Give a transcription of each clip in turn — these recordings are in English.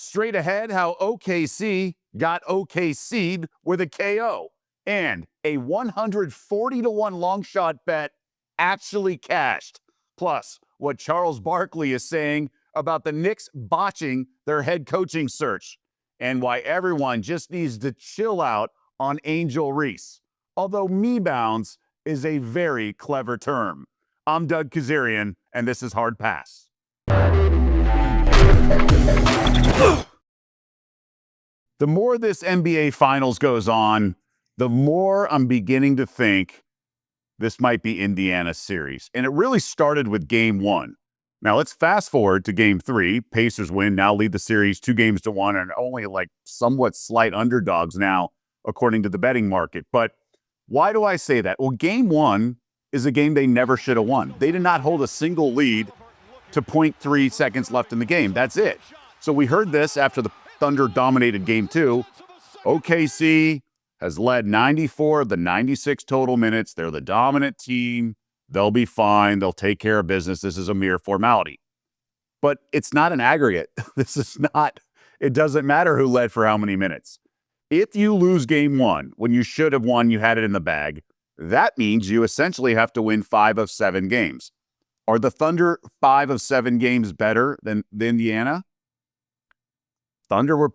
Straight ahead, how OKC got OKC'd with a KO. And a 140-1 long shot bet actually cashed. Plus, what Charles Barkley is saying about the Knicks botching their head coaching search. And why everyone just needs to chill out on Angel Reese. Although me-bounds is a very clever term. I'm Doug Kezirian, and this is Hard Pass. The more this NBA Finals goes on, the more I'm beginning to think this might be Indiana's series. And it really started with Game 1. Now, let's fast forward to Game 3. Pacers win, now lead the series 2-1, and only like somewhat slight underdogs now, according to the betting market. But why do I say that? Well, Game 1 is a game they never should have won. They did not hold a single lead to 0.3 seconds left in the game. That's it. So we heard this after the Thunder dominated Game 2. OKC has led 94 of the 96 total minutes. They're the dominant team. They'll be fine. They'll take care of business. This is a mere formality. But it's not an aggregate. This is not, it doesn't matter who led for how many minutes. If you lose Game 1 when you should have won, you had it in the bag, that means you essentially have to win 5 of 7 games. Are the Thunder 5 of 7 games better than Indiana? Thunder were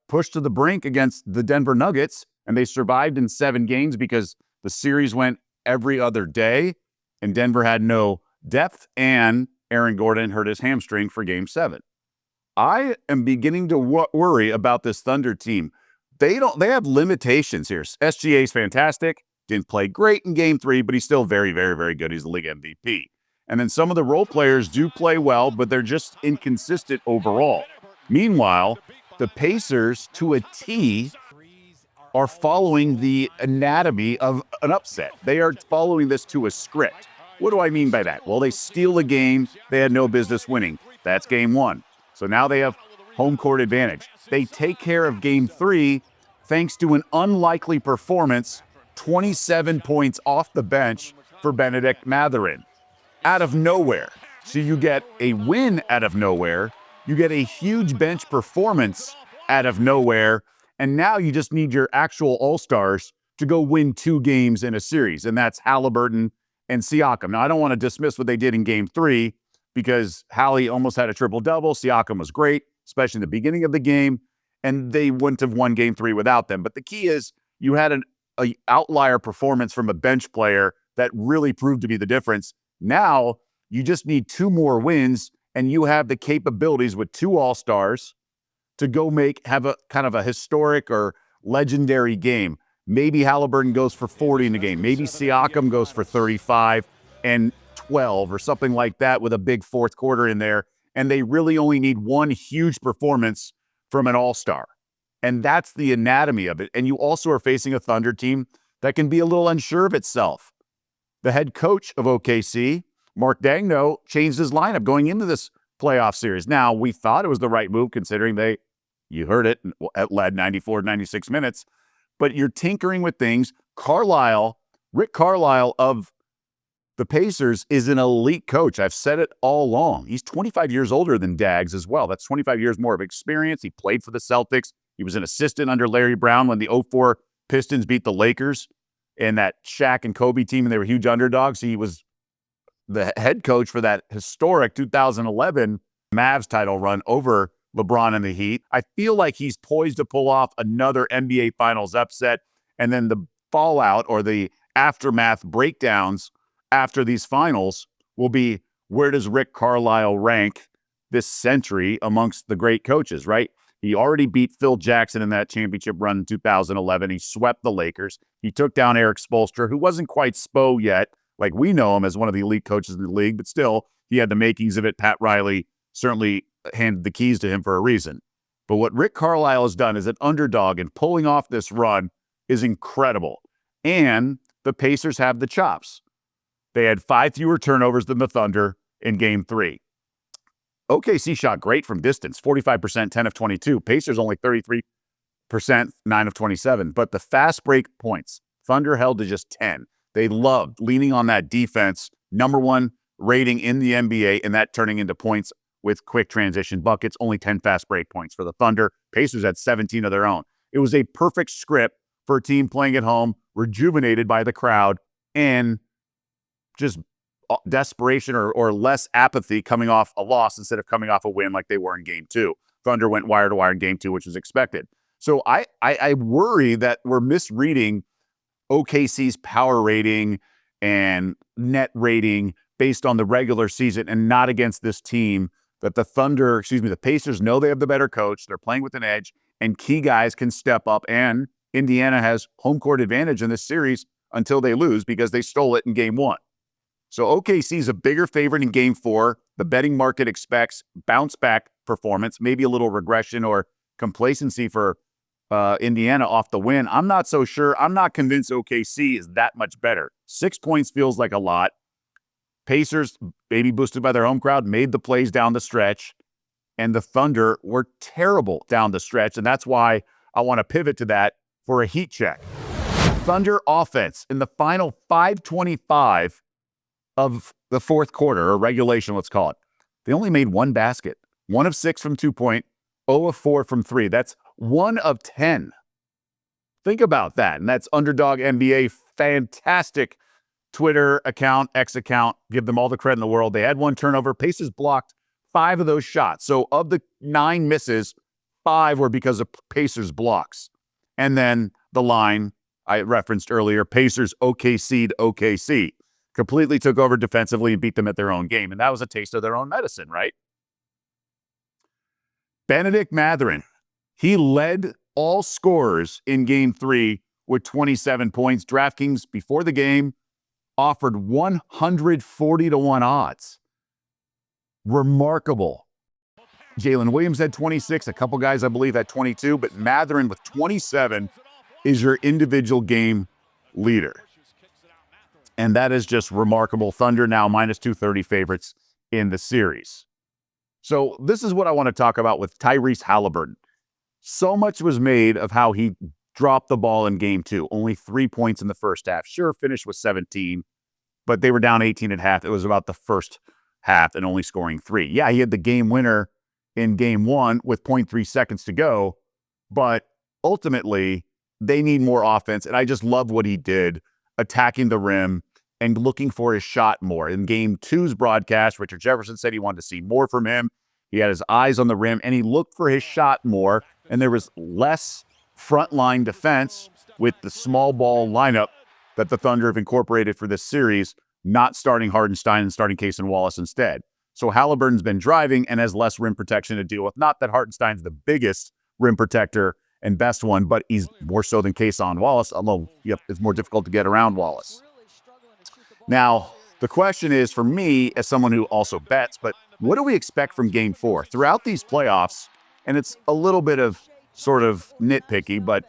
pushed to the brink against the Denver Nuggets, and they survived in 7 games because the series went every other day, and Denver had no depth, and Aaron Gordon hurt his hamstring for Game 7. I am beginning to worry about this Thunder team. They have limitations here. SGA's fantastic, didn't play great in Game 3, but he's still very, very, very good. He's the league MVP. And then some of the role players do play well, but they're just inconsistent overall. Meanwhile, the Pacers, to a T, are following the anatomy of an upset. They are following this to a script. What do I mean by that? Well, they steal a game they had no business winning. That's Game 1. So now they have home court advantage. They take care of Game 3 thanks to an unlikely performance, 27 points off the bench for Benedict Mathurin. Out of nowhere. So you get a win out of nowhere. You get a huge bench performance out of nowhere. And now you just need your actual all-stars to go win 2 games in a series. And that's Halliburton and Siakam. Now, I don't want to dismiss what they did in Game 3 because Hallie almost had a triple-double. Siakam was great, especially in the beginning of the game. And they wouldn't have won Game 3 without them. But the key is you had an outlier performance from a bench player that really proved to be the difference. Now you just need 2 more wins, and you have the capabilities with 2 all-stars to go have a kind of a historic or legendary game. Maybe Halliburton goes for 40 in the game. Maybe Siakam goes for 35 and 12 or something like that with a big fourth quarter in there. And they really only need 1 huge performance from an all-star. And that's the anatomy of it. And you also are facing a Thunder team that can be a little unsure of itself. The head coach of OKC, Mark Daigneault, changed his lineup going into this playoff series. Now, we thought it was the right move considering you heard it, led 94, 96 minutes. But you're tinkering with things. Rick Carlisle of the Pacers is an elite coach. I've said it all along. He's 25 years older than Dags as well. That's 25 years more of experience. He played for the Celtics. He was an assistant under Larry Brown when the 2004 Pistons beat the Lakers in that Shaq and Kobe team, and they were huge underdogs. He was the head coach for that historic 2011 Mavs title run over LeBron and the Heat. I feel like he's poised to pull off another NBA Finals upset, and then the fallout or the aftermath breakdowns after these finals will be, where does Rick Carlisle rank this century amongst the great coaches, right? He already beat Phil Jackson in that championship run in 2011. He swept the Lakers. He took down Eric Spoelstra, who wasn't quite Spo yet, like we know him as one of the elite coaches in the league, but still, he had the makings of it. Pat Riley certainly handed the keys to him for a reason. But what Rick Carlisle has done as an underdog and pulling off this run is incredible. And the Pacers have the chops. They had 5 fewer turnovers than the Thunder in Game 3. OKC shot great from distance, 45%, 10 of 22. Pacers only 33%, 9 of 27. But the fast break points, Thunder held to just 10. They loved leaning on that defense, #1 rating in the NBA, and that turning into points with quick transition buckets, only 10 fast break points for the Thunder. Pacers had 17 of their own. It was a perfect script for a team playing at home, rejuvenated by the crowd, and just desperation or less apathy coming off a loss instead of coming off a win like they were in game 2. Thunder went wire to wire in game 2, which was expected. So I worry that we're misreading OKC's power rating and net rating based on the regular season and not against this team that the Pacers know they have the better coach. They're playing with an edge, and key guys can step up, and Indiana has home court advantage in this series until they lose because they stole it in game 1. So OKC is a bigger favorite in game 4. The betting market expects bounce back performance, maybe a little regression or complacency for Indiana off the win. I'm not so sure. I'm not convinced OKC is that much better. 6 points feels like a lot. Pacers, maybe boosted by their home crowd, made the plays down the stretch, and the Thunder were terrible down the stretch, and that's why I want to pivot to that for a heat check. Thunder offense in the final 5:25 of the fourth quarter, or regulation, let's call it. They only made 1 basket, 1 of 6 from 2-point, 0 of 4 from 3. That's 1 of 10. Think about that. And that's Underdog NBA, fantastic Twitter account, X account. Give them all the credit in the world. They had 1 turnover. Pacers blocked 5 of those shots. So of the 9 misses, 5 were because of Pacers blocks. And then the line I referenced earlier, Pacers OKC'd OKC. Completely took over defensively and beat them at their own game. And that was a taste of their own medicine, right? Benedict Mathurin, he led all scorers in game 3 with 27 points. DraftKings, before the game, offered 140-1 odds. Remarkable. Jalen Williams had 26. A couple guys, I believe, had 22. But Mathurin with 27 is your individual game leader. And that is just remarkable. Thunder now minus 230 favorites in the series. So this is what I want to talk about with Tyrese Halliburton. So much was made of how he dropped the ball in game 2. Only 3 points in the first half. Sure, finished with 17, but they were down 18 at half. It was about the first half and only scoring 3. Yeah, he had the game winner in game 1 with 0.3 seconds to go, but ultimately they need more offense. And I just love what he did, attacking the rim and looking for his shot more. In game 2's broadcast, Richard Jefferson said he wanted to see more from him. He had his eyes on the rim and he looked for his shot more. And there was less frontline defense with the small ball lineup that the Thunder have incorporated for this series, not starting Hartenstein and starting Case and Wallace instead. So Halliburton's been driving and has less rim protection to deal with. Not that Hartenstein's the biggest rim protector and best one, but he's more so than Case on Wallace, although it's more difficult to get around Wallace. Now, the question is, for me, as someone who also bets, but what do we expect from game 4? Throughout these playoffs, and it's a little bit of sort of nitpicky, but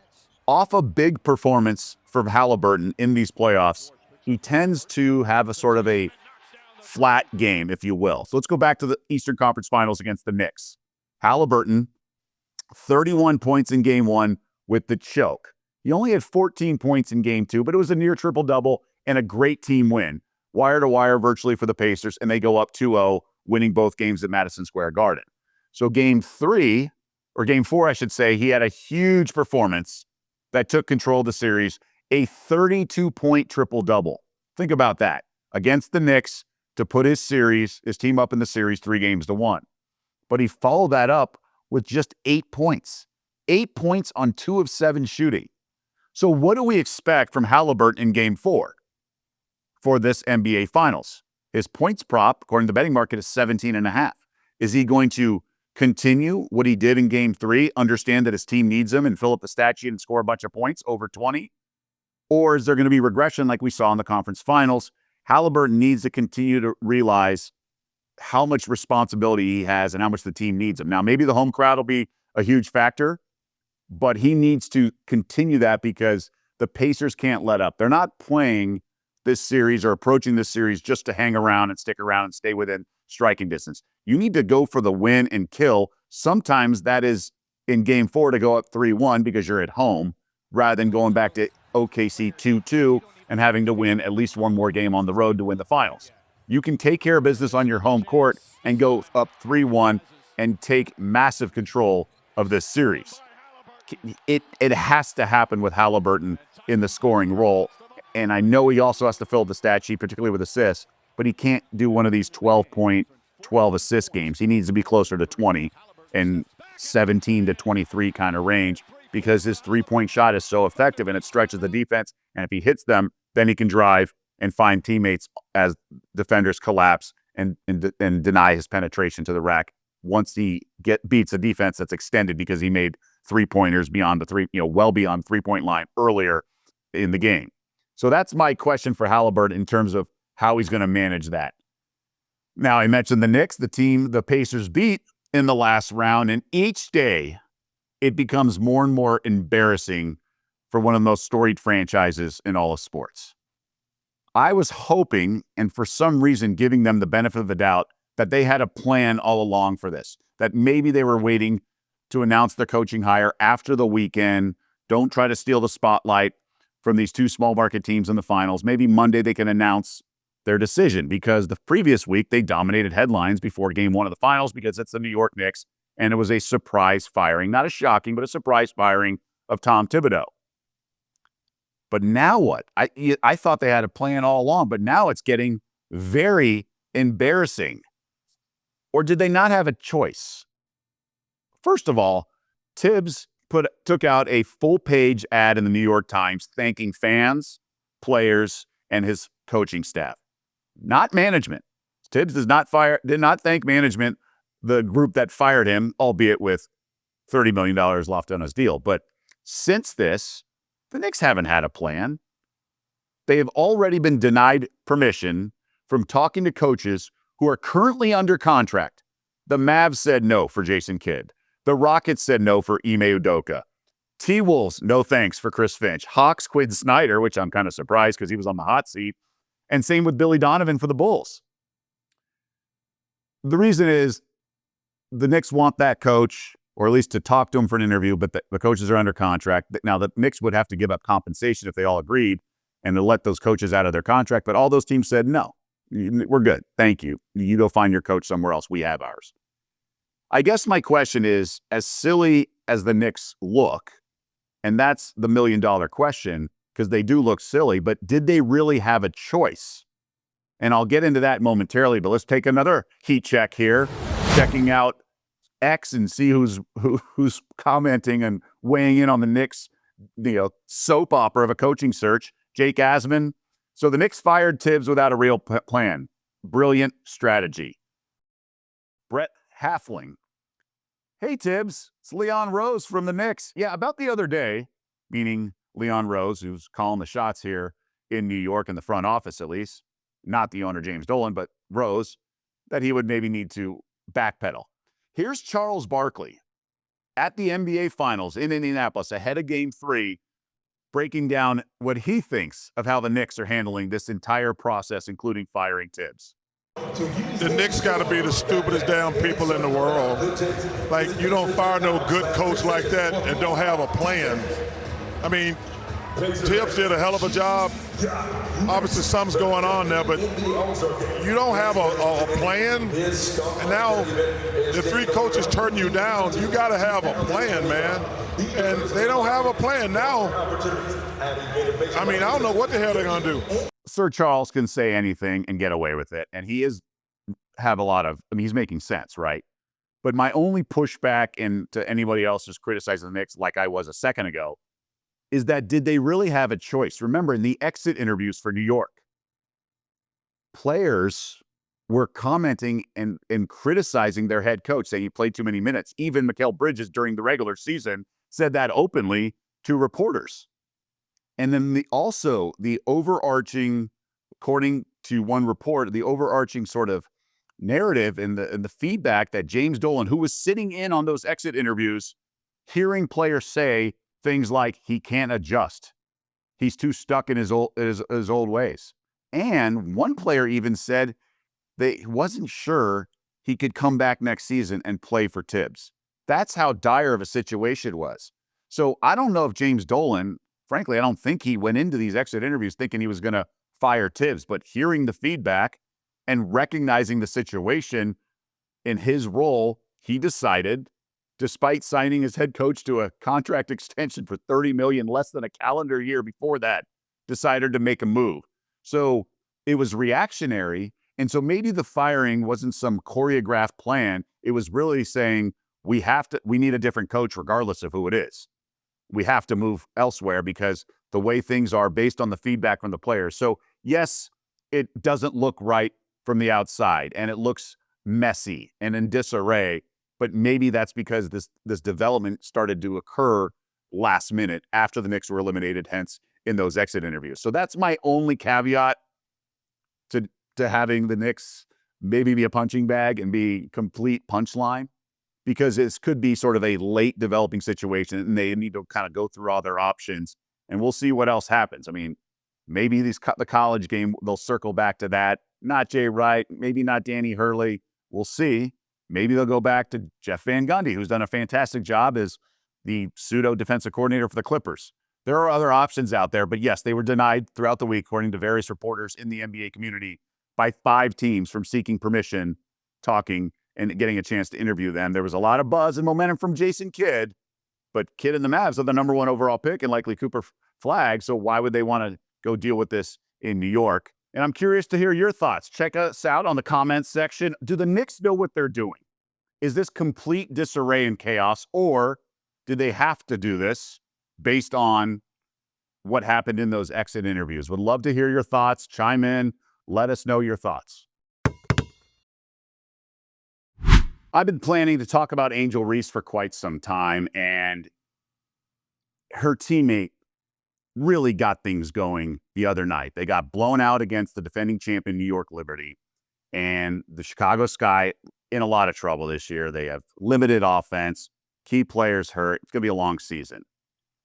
off a big performance from Halliburton in these playoffs, he tends to have a sort of a flat game, if you will. So let's go back to the Eastern Conference Finals against the Knicks. Halliburton, 31 points in game 1 with the choke. He only had 14 points in game 2, but it was a near triple-double and a great team win. Wire to wire virtually for the Pacers, and they go up 2-0, winning both games at Madison Square Garden. So game 3, or game 4, I should say, he had a huge performance that took control of the series, a 32-point triple-double. Think about that. Against the Knicks to put his team up in the series 3-1. But he followed that up with just 8 points. 8 points on 2 of 7 shooting. So what do we expect from Halliburton in game 4 for this NBA Finals? His points prop, according to the betting market, is 17.5. Is he going to continue what he did in game 3, understand that his team needs him and fill up the stat sheet and score a bunch of points over 20? Or is there going to be regression like we saw in the conference finals? Halliburton needs to continue to realize how much responsibility he has and how much the team needs him. Now, maybe the home crowd will be a huge factor, but he needs to continue that because the Pacers can't let up. They're not playing this series or approaching this series just to hang around and stick around and stay within striking distance. You need to go for the win and kill. Sometimes that is in game 4 to go up 3-1 because you're at home, rather than going back to OKC 2-2 and having to win at least one more game on the road to win the finals. You can take care of business on your home court and go up 3-1 and take massive control of this series. It has to happen with Halliburton in the scoring role. And I know he also has to fill the stat sheet, particularly with assists, but he can't do one of these 12-point, 12 assist games. He needs to be closer to 20 and 17 to 23 kind of range, because his three-point shot is so effective and it stretches the defense. And if he hits them, then he can drive and find teammates as defenders collapse and deny his penetration to the rack once he beats a defense that's extended because he made three-pointers beyond the well beyond three-point line earlier in the game. So that's my question for Halliburton in terms of how he's going to manage that. Now, I mentioned the Knicks, the team the Pacers beat in the last round, and each day it becomes more and more embarrassing for one of the most storied franchises in all of sports. I was hoping, and for some reason giving them the benefit of the doubt, that they had a plan all along for this, that maybe they were waiting to announce their coaching hire after the weekend. Don't try to steal the spotlight from these two small market teams in the finals. Maybe Monday they can announce their decision, because the previous week they dominated headlines before game one of the finals because it's the New York Knicks, and it was a surprise firing, not a shocking, but a surprise firing of Tom Thibodeau. But now what? I thought they had a plan all along, but now it's getting very embarrassing. Or did they not have a choice? First of all, Tibbs took out a full-page ad in the New York Times thanking fans, players, and his coaching staff, not management. Tibbs did not thank management, the group that fired him, albeit with $30 million left on his deal. But since this, the Knicks haven't had a plan. They have already been denied permission from talking to coaches who are currently under contract. The Mavs said no for Jason Kidd. The Rockets said no for Ime Udoka. T-Wolves, no thanks for Chris Finch. Hawks, Quinn Snyder, which I'm kind of surprised because he was on the hot seat. And same with Billy Donovan for the Bulls. The reason is the Knicks want that coach, or at least to talk to him for an interview, but the coaches are under contract. Now, the Knicks would have to give up compensation if they all agreed and to let those coaches out of their contract. But all those teams said, no, we're good. Thank you. You go find your coach somewhere else. We have ours. I guess my question is, as silly as the Knicks look, and that's the million-dollar question, because they do look silly, but did they really have a choice? And I'll get into that momentarily, but let's take another heat check here, checking out X and see who's commenting and weighing in on the Knicks, soap opera of a coaching search. Jake Asman. So the Knicks fired Tibbs without a real plan. Brilliant strategy. Brett Halfling. Hey, Tibbs, it's Leon Rose from the Knicks. Yeah, about the other day, meaning Leon Rose, who's calling the shots here in New York in the front office at least, not the owner James Dolan, but Rose, that he would maybe need to backpedal. Here's Charles Barkley at the NBA Finals in Indianapolis ahead of Game 3, breaking down what he thinks of how the Knicks are handling this entire process, including firing Tibbs. The Knicks got to be the stupidest damn people in the world. Like, you don't fire no good coach like that and don't have a plan. I mean, Tibbs did a hell of a job. Obviously, something's going on there, but you don't have a plan. And now the three coaches turn you down. You got to have a plan, man. And they don't have a plan now. I mean, I don't know what the hell they're going to do. Sir Charles can say anything and get away with it. And he he's making sense, right? But my only pushback to anybody else who's criticizing the Knicks, like I was a second ago, is that did they really have a choice? Remember, in the exit interviews for New York, players were commenting and criticizing their head coach, saying he played too many minutes. Even Mikal Bridges during the regular season said that openly to reporters. And then the overarching, according to one report, the overarching sort of narrative and the feedback that James Dolan, who was sitting in on those exit interviews, hearing players say things like he can't adjust, he's too stuck in his old ways. And one player even said that he wasn't sure he could come back next season and play for Tibbs. That's how dire of a situation it was. So I don't know if James Dolan, frankly, I don't think he went into these exit interviews thinking he was going to fire Tibbs, but hearing the feedback And recognizing the situation in his role, he decided, despite signing his head coach to a contract extension for $30 million less than a calendar year before that, decided to make a move. So it was reactionary. And so maybe the firing wasn't some choreographed plan. It was really saying, we need a different coach regardless of who it is. We have to move elsewhere because the way things are based on the feedback from the players. So yes, it doesn't look right from the outside and it looks messy and in disarray, but maybe that's because this development started to occur last minute after the Knicks were eliminated, hence in those exit interviews. So that's my only caveat to having the Knicks maybe be a punching bag and be complete punchline, because this could be sort of a late developing situation and they need to kind of go through all their options and we'll see what else happens. I mean, maybe the college game, they'll circle back to that. Not Jay Wright, maybe not Danny Hurley. We'll see. Maybe they'll go back to Jeff Van Gundy, who's done a fantastic job as the pseudo defensive coordinator for the Clippers. There are other options out there, but yes, they were denied throughout the week, according to various reporters in the NBA community, by 5 teams from seeking permission, talking, and getting a chance to interview them. There was a lot of buzz and momentum from Jason Kidd, but Kidd and the Mavs are the number 1 overall pick and likely Cooper Flag, so why would they want to go deal with this in New York? And I'm curious to hear your thoughts. Check us out on the comments section. Do the Knicks know what they're doing? Is this complete disarray and chaos, or do they have to do this based on what happened in those exit interviews? Would love to hear your thoughts. Chime in. Let us know your thoughts. I've been planning to talk about Angel Reese for quite some time, and her teammate really got things going the other night. They got blown out against the defending champion New York Liberty, and the Chicago Sky in a lot of trouble this year. They have limited offense, key players hurt. It's going to be a long season.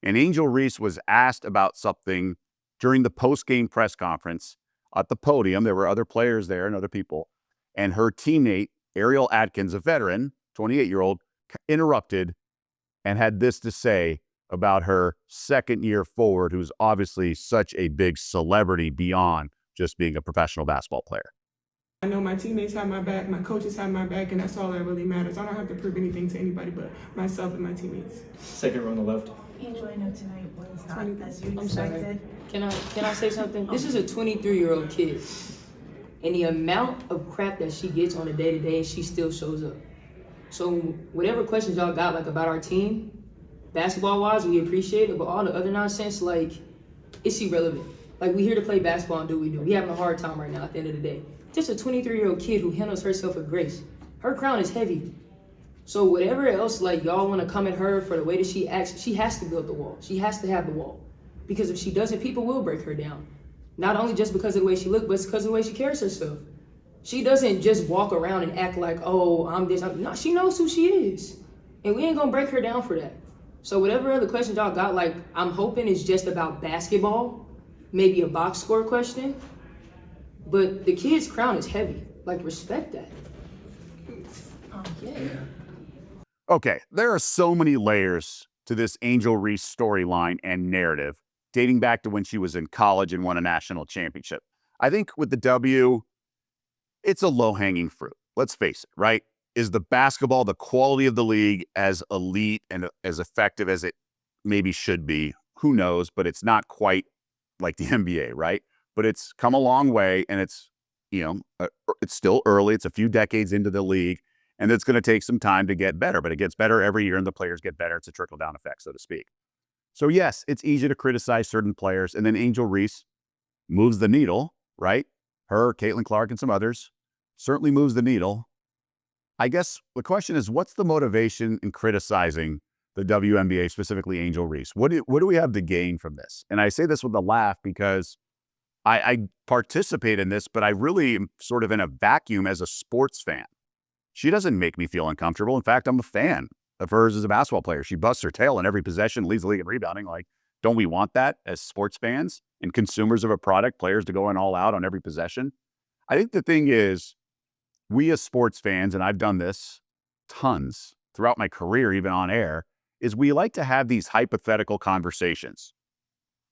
And Angel Reese was asked about something during the post-game press conference at the podium. There were other players there and other people, and her teammate, Ariel Atkins, a veteran, 28-year-old, interrupted and had this to say about her second-year forward, who's obviously such a big celebrity beyond just being a professional basketball player. I know my teammates have my back, my coaches have my back, and that's all that really matters. I don't have to prove anything to anybody but myself and my teammates. Second row on the left. Angel, I know tonight was not as you I'm sorry. expected. Can I say something? This is a 23-year-old kid. And the amount of crap that she gets on a day-to-day, she still shows up. So whatever questions y'all got like about our team, basketball-wise, we appreciate it, but all the other nonsense, like, it's irrelevant. Like, we here to play basketball and do what we do. We having a hard time right now at the end of the day. Just a 23-year-old kid who handles herself with grace. Her crown is heavy. So whatever else, like, y'all want to come at her for the way that she acts, she has to build the wall. She has to have the wall. Because if she doesn't, people will break her down. Not only just because of the way she looks, but it's because of the way she carries herself. She doesn't just walk around and act like, oh, I'm this. No, she knows who she is. And we ain't going to break her down for that. So whatever other questions y'all got, like, I'm hoping it's just about basketball, maybe a box score question. But the kid's crown is heavy. Like, respect that. Yeah. Okay, there are so many layers to this Angel Reese storyline and narrative, dating back to when she was in college and won a national championship. I think with the W, it's a low-hanging fruit. Let's face it, right? Is the basketball, the quality of the league, as elite and as effective as it maybe should be? Who knows? But it's not quite like the NBA, right? But it's come a long way, and it's, it's still early. It's a few decades into the league, and it's going to take some time to get better. But it gets better every year, and the players get better. It's a trickle-down effect, so to speak. So yes, it's easy to criticize certain players, and then Angel Reese moves the needle, right? Her, Caitlin Clark, and some others certainly moves the needle. I guess the question is, what's the motivation in criticizing the WNBA, specifically Angel Reese? What do we have to gain from this? And I say this with a laugh because I participate in this, but I really am sort of in a vacuum as a sports fan. She doesn't make me feel uncomfortable. In fact, I'm a fan of hers as a basketball player. She busts her tail in every possession, leads the league in rebounding. Like, don't we want that as sports fans and consumers of a product, players to go in all out on every possession? I think the thing is, we as sports fans, and I've done this tons throughout my career, even on air, is we like to have these hypothetical conversations.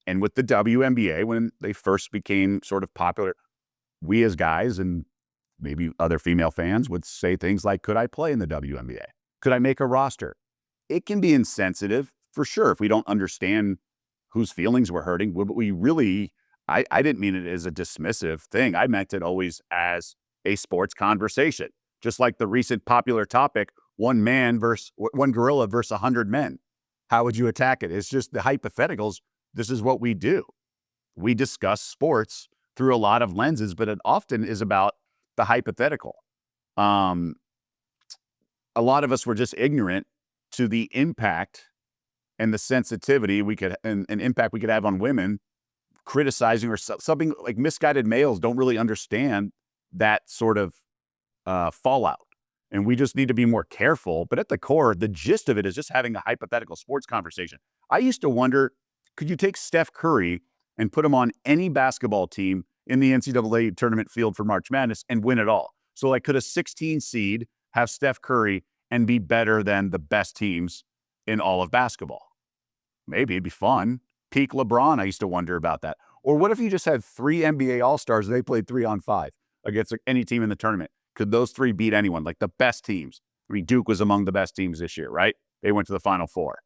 And with the WNBA, when they first became sort of popular, we as guys and maybe other female fans would say things like, could I play in the WNBA? Could I make a roster? It can be insensitive for sure if we don't understand whose feelings we're hurting. But we really, I didn't mean it as a dismissive thing. I meant it always as a sports conversation, just like the recent popular topic, one gorilla versus 100 men. How would you attack it? It's just the hypotheticals. This is what we do. We discuss sports through a lot of lenses, but it often is about the hypothetical. A lot of us were just ignorant to the impact and the sensitivity and impact we could have on women criticizing or something like misguided males don't really understand that sort of fallout. And we just need to be more careful. But at the core, the gist of it is just having a hypothetical sports conversation. I used to wonder, could you take Steph Curry and put him on any basketball team in the NCAA tournament field for March Madness and win it all? So like, could a 16 seed have Steph Curry and be better than the best teams in all of basketball? Maybe it'd be fun. Peak LeBron, I used to wonder about that. Or what if you just had 3 NBA All-Stars and they played 3-on-5 against any team in the tournament? Could those 3 beat anyone, like the best teams? I mean, Duke was among the best teams this year, right? They went to the Final Four.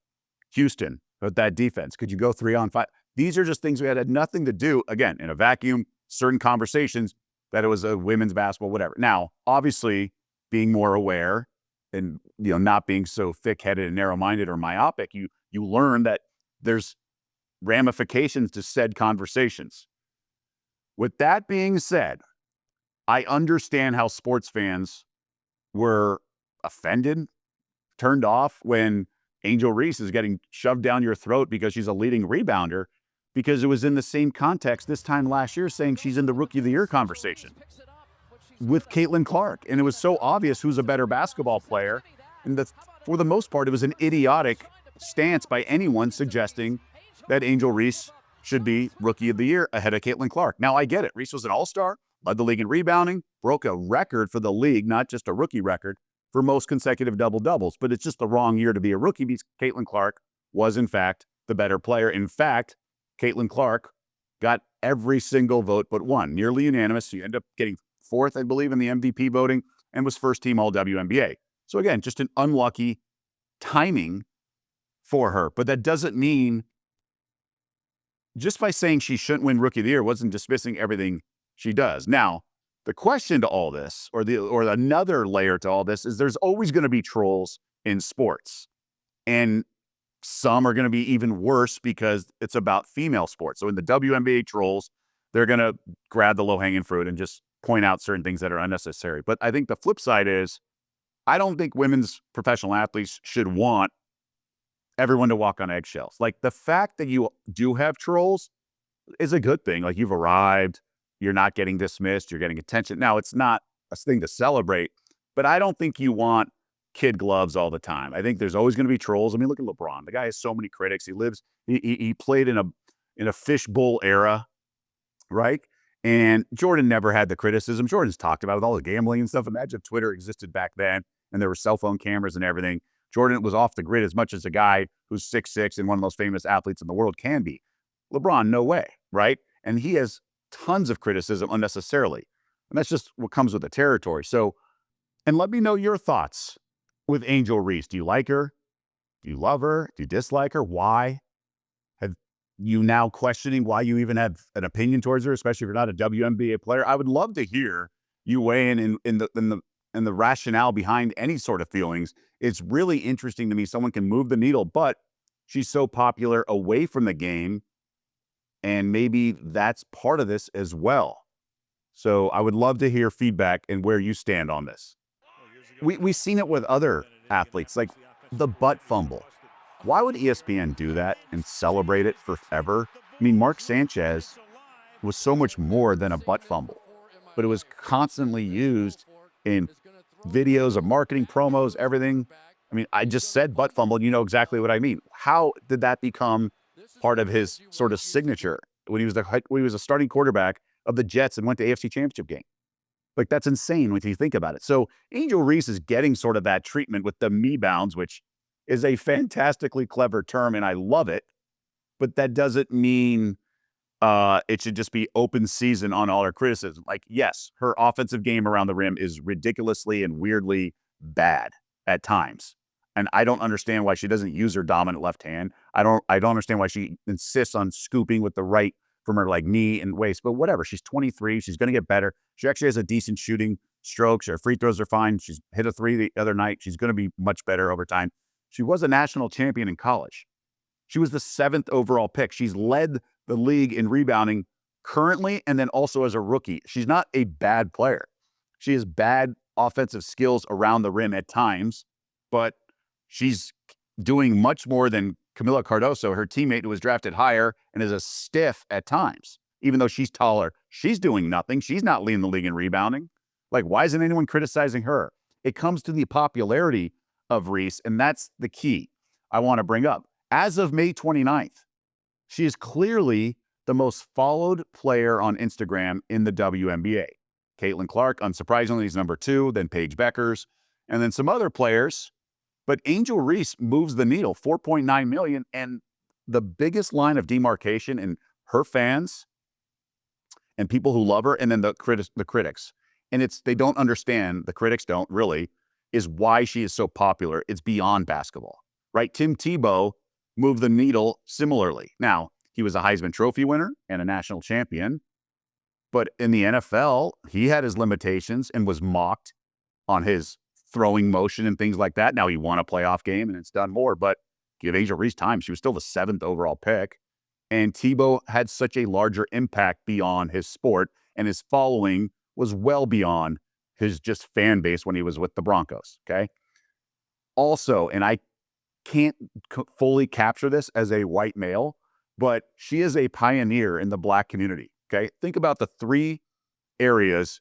Houston, with that defense, could you go 3-on-5? These are just things we had nothing to do, again, in a vacuum, certain conversations, that it was a women's basketball, whatever. Now, obviously, being more aware and not being so thick-headed and narrow-minded or myopic, you learn that there's ramifications to said conversations. With that being said, I understand how sports fans were offended, turned off when Angel Reese is getting shoved down your throat because she's a leading rebounder, because it was in the same context this time last year saying she's in the Rookie of the Year conversation with Caitlin Clark. And it was so obvious who's a better basketball player. And for the most part, it was an idiotic stance by anyone suggesting that Angel Reese should be Rookie of the Year ahead of Caitlin Clark. Now, I get it. Reese was an all-star, led the league in rebounding, broke a record for the league, not just a rookie record, for most consecutive double-doubles. But it's just the wrong year to be a rookie because Caitlin Clark was, in fact, the better player. In fact, Caitlin Clark got every single vote but one, nearly unanimous. She ended up getting 4th, I believe, in the MVP voting and was first-team All-WNBA. So again, just an unlucky timing for her. But that doesn't mean, just by saying she shouldn't win Rookie of the Year, wasn't dismissing everything she does. Now, the question to all this, or another layer to all this, is there's always going to be trolls in sports. And some are going to be even worse because it's about female sports. So in the WNBA trolls, they're going to grab the low-hanging fruit and just point out certain things that are unnecessary. But I think the flip side is, I don't think women's professional athletes should want everyone to walk on eggshells. Like, the fact that you do have trolls is a good thing. Like, you've arrived, you're not getting dismissed, you're getting attention. Now, it's not a thing to celebrate, but I don't think you want kid gloves all the time. I think there's always going to be trolls. I mean, look at LeBron. The guy has so many critics. He played in a fishbowl era, right? And Jordan never had the criticism. Jordan's talked about with all the gambling and stuff. Imagine if Twitter existed back then and there were cell phone cameras and everything. Jordan was off the grid as much as a guy who's 6'6" and one of the most famous athletes in the world can be. LeBron, no way, right? And he has tons of criticism unnecessarily. And that's just what comes with the territory. So, and let me know your thoughts with Angel Reese. Do you like her? Do you love her? Do you dislike her? Why? Have you now questioning why you even have an opinion towards her, especially if you're not a WNBA player? I would love to hear you weigh in the rationale behind any sort of feelings. It's really interesting to me. Someone can move the needle, but she's so popular away from the game, and maybe that's part of this as well. So I would love to hear feedback and where you stand on this. We've seen it with other athletes, like the butt fumble. Why would ESPN do that and celebrate it forever? I mean, Mark Sanchez was so much more than a butt fumble, but it was constantly used in videos of marketing, promos, everything. I mean, I just said butt fumble, and you know exactly what I mean. How did that become part of his sort of signature when he was a starting quarterback of the Jets and went to AFC Championship game? Like, that's insane when you think about it. So Angel Reese is getting sort of that treatment with the me bounds, which is a fantastically clever term, and I love it. But that doesn't mean it should just be open season on all her criticism. Like, yes, her offensive game around the rim is ridiculously and weirdly bad at times. And I don't understand why she doesn't use her dominant left hand. I don't understand why she insists on scooping with the right from her like knee and waist, but whatever. She's 23. She's going to get better. She actually has a decent shooting strokes. Her free throws are fine. She's hit a 3 the other night. She's going to be much better over time. She was a national champion in college. She was the 7th overall pick. She's led the league in rebounding currently and then also as a rookie. She's not a bad player. She has bad offensive skills around the rim at times, but she's doing much more than Camila Cardoso, her teammate who was drafted higher and is a stiff at times. Even though she's taller, she's doing nothing. She's not leading the league in rebounding. Like, why isn't anyone criticizing her? It comes to the popularity of Reese, and that's the key I want to bring up. As of May 29th, she is clearly the most followed player on Instagram in the WNBA. Caitlin Clark, unsurprisingly, is number 2, then Paige Beckers, and then some other players. But Angel Reese moves the needle, 4.9 million, and the biggest line of demarcation in her fans and people who love her, and then the critics. And they don't understand, the critics don't really, is why she is so popular. It's beyond basketball, right? Tim Tebow moved the needle similarly. Now, he was a Heisman Trophy winner and a national champion, but in the NFL, he had his limitations and was mocked on his throwing motion and things like that. Now he won a playoff game and it's done more, but give Angel Reese time. She was still the 7th overall pick. And Tebow had such a larger impact beyond his sport, and his following was well beyond his just fan base when he was with the Broncos, okay? Also, and I can't fully capture this as a white male, but she is a pioneer in the Black community, okay? Think about the 3 areas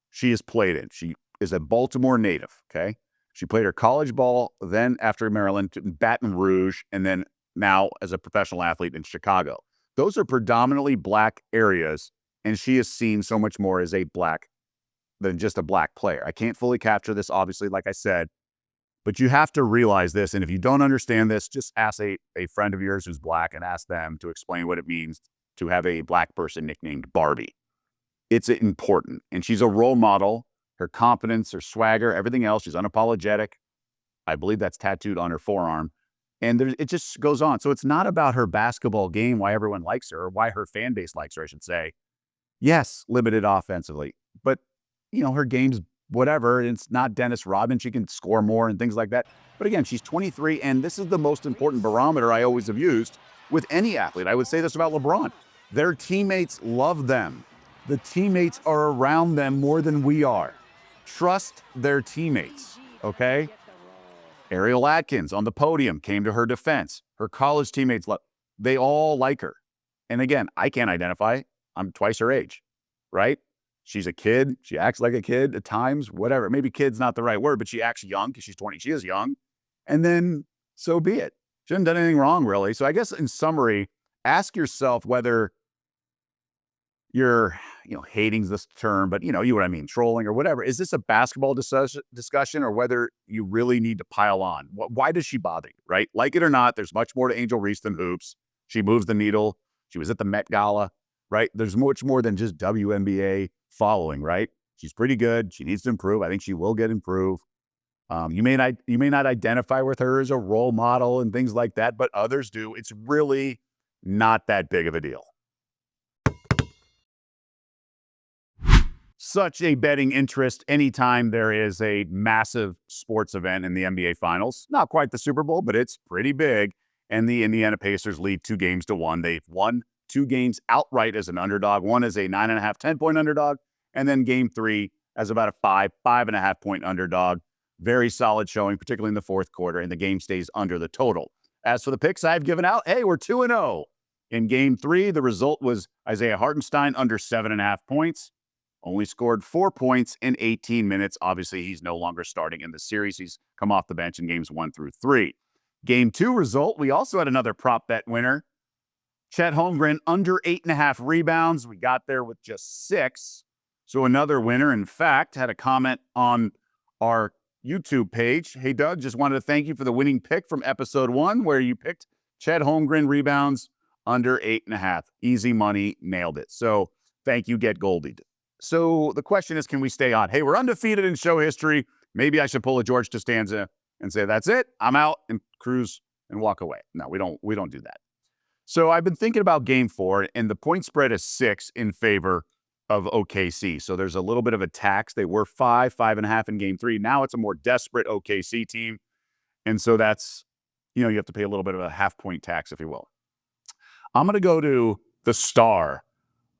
she has played in. She is a Baltimore native, okay? She played her college ball, then after Maryland, to Baton Rouge, and then now as a professional athlete in Chicago. Those are predominantly Black areas, and she is seen so much more as a Black than just a Black player. I can't fully capture this, obviously, like I said, but you have to realize this, and if you don't understand this, just ask a friend of yours who's Black and ask them to explain what it means to have a Black person nicknamed Barbie. It's important, and she's a role model. Her confidence, her swagger, everything else, she's unapologetic. I believe that's tattooed on her forearm. And it just goes on. So it's not about her basketball game, why everyone likes her, or why her fan base likes her, I should say. Yes, limited offensively, but her game's whatever. It's not Dennis Rodman. She can score more and things like that. But again, she's 23, and this is the most important barometer I always have used with any athlete. I would say this about LeBron. Their teammates love them. The teammates are around them more than we are. Trust their teammates, okay? Ariel Atkins on the podium came to her defense. Her college teammates, they all like her. And again, I can't identify. I'm twice her age, right? She's a kid. She acts like a kid at times, whatever. Maybe kid's not the right word, but she acts young because she's 20. She is young. And then so be it. She hasn't done anything wrong, really. So I guess in summary, ask yourself whether you're, hating's this term, but you know what I mean, trolling or whatever. Is this a basketball discussion or whether you really need to pile on? Why does she bother you, right? Like it or not, there's much more to Angel Reese than hoops. She moves the needle. She was at the Met Gala, right? There's much more than just WNBA following, right? She's pretty good. She needs to improve. I think she will get improved. You may not identify with her as a role model and things like that, but others do. It's really not that big of a deal. Such a betting interest anytime there is a massive sports event in the NBA Finals. Not quite the Super Bowl, but it's pretty big. And the Indiana Pacers lead 2-0. They've won 2 games outright as an underdog. One as a 9.5, 10-point underdog. And then game 3 as about a 5.5 point underdog. Very solid showing, particularly in the fourth quarter. And the game stays under the total. As for the picks I've given out, hey, we're 2-0. In game 3, the result was Isaiah Hartenstein under 7.5 points. Only scored 4 points in 18 minutes. Obviously, he's no longer starting in the series. He's come off the bench in games 1 through 3. Game 2 result, we also had another prop bet winner. Chet Holmgren under 8.5 rebounds. We got there with just 6. So another winner, in fact, had a comment on our YouTube page. Hey, Doug, just wanted to thank you for the winning pick from episode 1 where you picked Chet Holmgren rebounds under 8.5. Easy money, nailed it. So thank you, Get Goldied. So the question is, can we stay on? Hey, we're undefeated in show history. Maybe I should pull a George Costanza and say, that's it, I'm out, and cruise and walk away. No, we don't do that. So I've been thinking about game 4, and the point spread is 6 in favor of OKC. So there's a little bit of a tax. They were 5.5 in game 3. Now it's a more desperate OKC team. And so that's, you have to pay a little bit of a half-point tax, if you will. I'm going to go to the star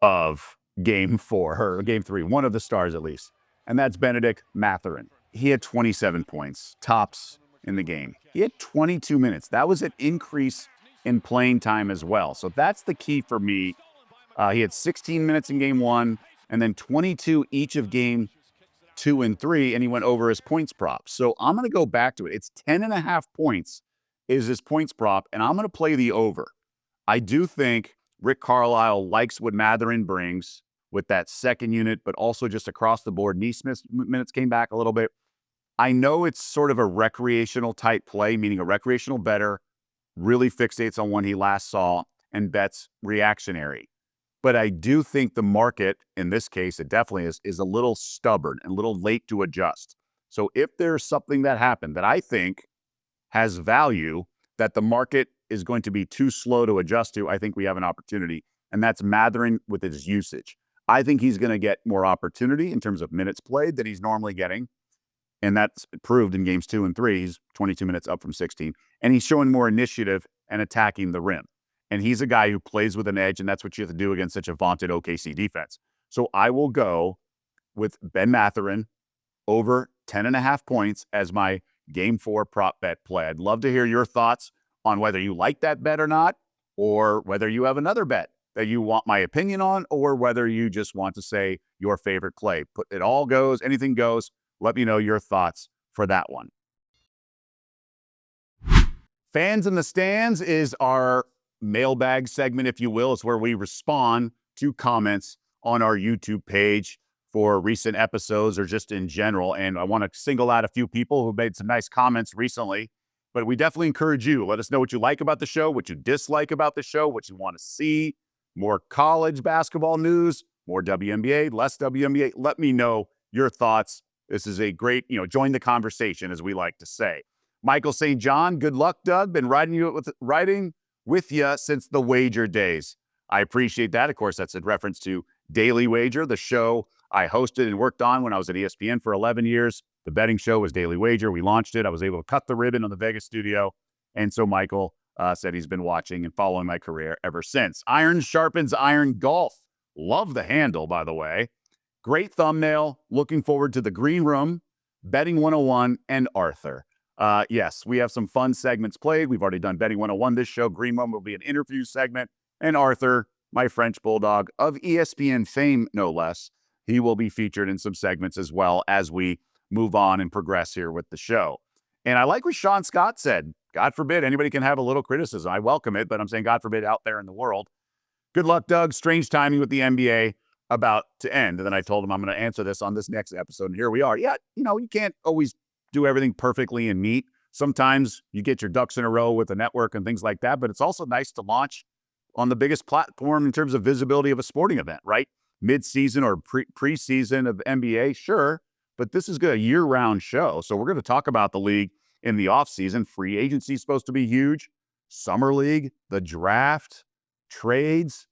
of game 4, or game 3, one of the stars at least, and that's Benedict Mathurin. He had 27 points, tops in the game. He had 22 minutes. That was an increase in playing time as well. So that's the key for me. He had 16 minutes in game 1, and then 22 each of game 2 and 3, and he went over his points prop. So I'm going to go back to it. It's 10.5 points is his points prop, and I'm going to play the over. I do think Rick Carlisle likes what Mathurin brings with that second unit, but also just across the board. Neesmith's minutes came back a little bit. I know it's sort of a recreational type play, meaning a recreational bettor really fixates on one he last saw and bets reactionary. But I do think the market, in this case, it definitely is a little stubborn and a little late to adjust. So if there's something that happened that I think has value that the market is going to be too slow to adjust to, I think we have an opportunity, and that's Mathurin with his usage. I think he's going to get more opportunity in terms of minutes played than he's normally getting, and that's proved in games 2 and 3. He's 22 minutes up from 16, and he's showing more initiative and attacking the rim. And he's a guy who plays with an edge, and that's what you have to do against such a vaunted OKC defense. So I will go with Ben Mathurin over 10.5 points as my game 4 prop bet play. I'd love to hear your thoughts on whether you like that bet or not, or whether you have another bet that you want my opinion on, or whether you just want to say your favorite play. It all goes, anything goes. Let me know your thoughts for that one. Fans in the Stands is our mailbag segment, if you will. It's where we respond to comments on our YouTube page for recent episodes or just in general. And I want to single out a few people who made some nice comments recently, but we definitely encourage you. Let us know what you like about the show, what you dislike about the show, what you want to see, more college basketball news, more WNBA, less WNBA. Let me know your thoughts. This is a great, join the conversation, as we like to say. Michael St. John, good luck, Doug. Been riding with you since the Wager days. I appreciate that. Of course, that's in reference to Daily Wager, the show I hosted and worked on when I was at ESPN for 11 years. The betting show was Daily Wager. We launched it. I was able to cut the ribbon on the Vegas studio. And so Michael said he's been watching and following my career ever since. Iron sharpens iron golf. Love the handle, by the way. Great thumbnail. Looking forward to the Green Room, Betting 101, and Arthur. Yes, we have some fun segments played. We've already done Betting 101 this show. Green Room will be an interview segment. And Arthur, my French bulldog of ESPN fame, no less, he will be featured in some segments as well as we move on and progress here with the show. And I like what Sean Scott said. God forbid anybody can have a little criticism. I welcome it, but I'm saying God forbid out there in the world. Good luck, Doug. Strange timing with the NBA about to end. And then I told him I'm going to answer this on this next episode. And here we are. Yeah, you can't always do everything perfectly and neat. Sometimes you get your ducks in a row with the network and things like that, but it's also nice to launch on the biggest platform in terms of visibility of a sporting event, right? Mid-season or preseason of NBA, sure, but this is a year-round show. So we're going to talk about the league in the offseason. Free agency is supposed to be huge. Summer league, the draft, trades,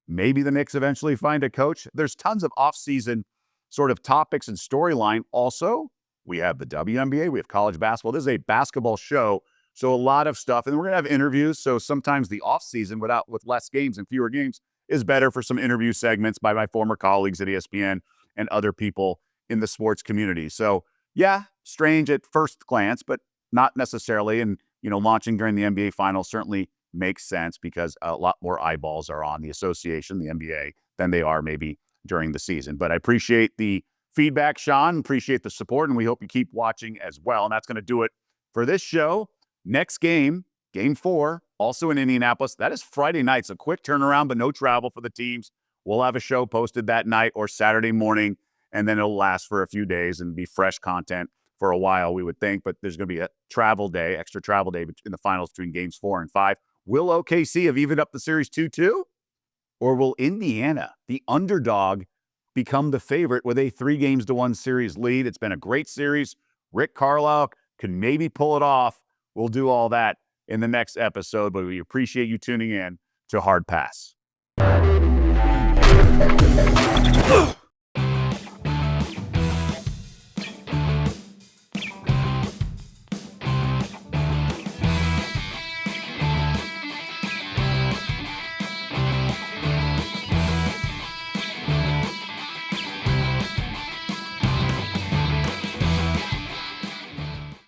maybe the Knicks eventually find a coach. There's tons of offseason sort of topics and storyline. Also, we have the WNBA, we have college basketball. This is a basketball show, so a lot of stuff. And we're going to have interviews, so sometimes the offseason with less games and fewer games is better for some interview segments by my former colleagues at ESPN and other people in the sports community. So yeah, strange at first glance, but not necessarily. And, launching during the NBA Finals certainly makes sense because a lot more eyeballs are on the association, the NBA, than they are maybe during the season. But I appreciate the feedback, Sean. Appreciate the support, and we hope you keep watching as well. And that's going to do it for this show. Next game, Game 4, also in Indianapolis. That is Friday night. So quick turnaround, but no travel for the teams. We'll have a show posted that night or Saturday morning, and then it'll last for a few days and be fresh content for a while, we would think. But there's going to be a travel day, extra travel day in the finals between Games 4 and 5. Will OKC have evened up the series 2-2? Or will Indiana, the underdog, become the favorite with a 3-1 series lead? It's been a great series. Rick Carlisle can maybe pull it off. We'll do all that in the next episode, but we appreciate you tuning in to Hard Pass.